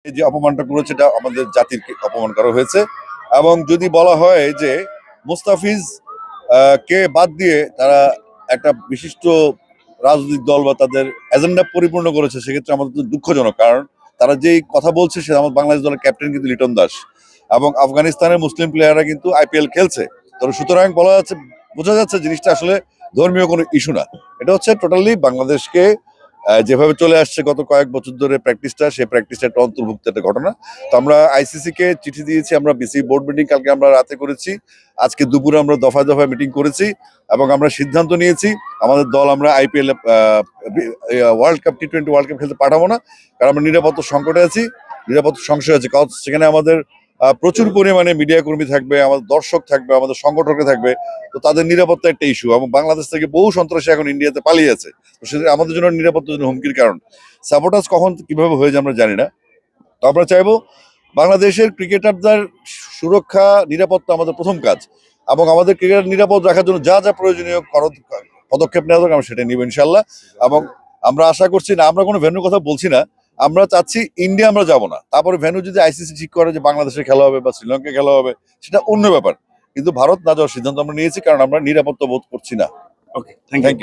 এই যে অপমানটা করেছে এটা আমাদের জাতির অপমান করা হয়েছে। এবং যদি বলা হয় যে মুস্তাফিজ কে বাদ দিয়ে তারা একটা বিশিষ্ট রাজনৈতিক দল বা তাদের এজেন্ডা পরিপূর্ণ করেছে, সেক্ষেত্রে আমাদের তো দুঃখজনক। কারণ তারা যেই কথা বলছে সে আমাদের বাংলাদেশ দলের ক্যাপ্টেন কিন্তু লিটন দাস, এবং আফগানিস্তানের মুসলিম প্লেয়াররা কিন্তু আইপিএল খেলছে। তো সুতরাং বোঝা যাচ্ছে জিনিসটা আসলে ধর্মীয় কোনো ইস্যু না। এটা হচ্ছে টোটালি বাংলাদেশকে যেভাবে চলে আসছে গত কয়েক বছর ধরে প্র্যাকটিসটা, সেই প্র্যাকটিসটা একটা অন্তর্ভুক্ত একটা ঘটনা। তো আমরা আইসিসি কে চিঠি দিয়েছি, আমরা বিসি বোর্ড মিটিং কালকে আমরা রাতে করেছি, আজকে দুপুরে আমরা দফায় দফায় মিটিং করেছি, এবং আমরা সিদ্ধান্ত নিয়েছি আমাদের দল আমরা IPL world cup T20 world cup খেলতে পাঠাবো না। কারণ আমরা নিরাপত্তা সংকটে আছি, নিরাপত্তা সংশয় আছে। কারণ সেখানে আমাদের প্রচুর পরিমাণে মিডিয়া কর্মী থাকবে, আমাদের দর্শক থাকবে, আমাদের সংগঠকরা থাকবে। তো তাদের নিরাপত্তা একটা ইস্যু, এবং বাংলাদেশ থেকে বহু সন্ত্রাসী এখন ইন্ডিয়াতে পালিয়ে আছে। তো সেটা আমাদের জন্য নিরাপত্তার জন্য হুমকির কারণ। সাপোর্টার্স কখন কিভাবে হয়ে যায় আমরা জানি না। তো আমরা চাইবো বাংলাদেশের ক্রিকেটারদের সুরক্ষা নিরাপত্তা আমাদের প্রথম কাজ, এবং আমাদের ক্রিকেটার নিরাপদ রাখার জন্য যা যা প্রয়োজনীয় পদক্ষেপ নেওয়া দরকার আমরা সেটা নিব ইনশাল্লাহ। এবং আমরা আশা করছি না, আমরা কোনো ভেন্যুর কথা বলছি না, আমরা চাচ্ছি ইন্ডিয়া আমরা যাব না। তারপরে ভেন্যু যদি আইসিসি ঠিক করে যে বাংলাদেশে খেলা হবে বা শ্রীলঙ্কায় খেলা হবে, সেটা অন্য ব্যাপার। কিন্তু ভারত না যাওয়ার সিদ্ধান্ত আমরা নিয়েছি, কারণ আমরা নিরাপত্তা বোধ করছি না। ওকে, থ্যাংক ইউ।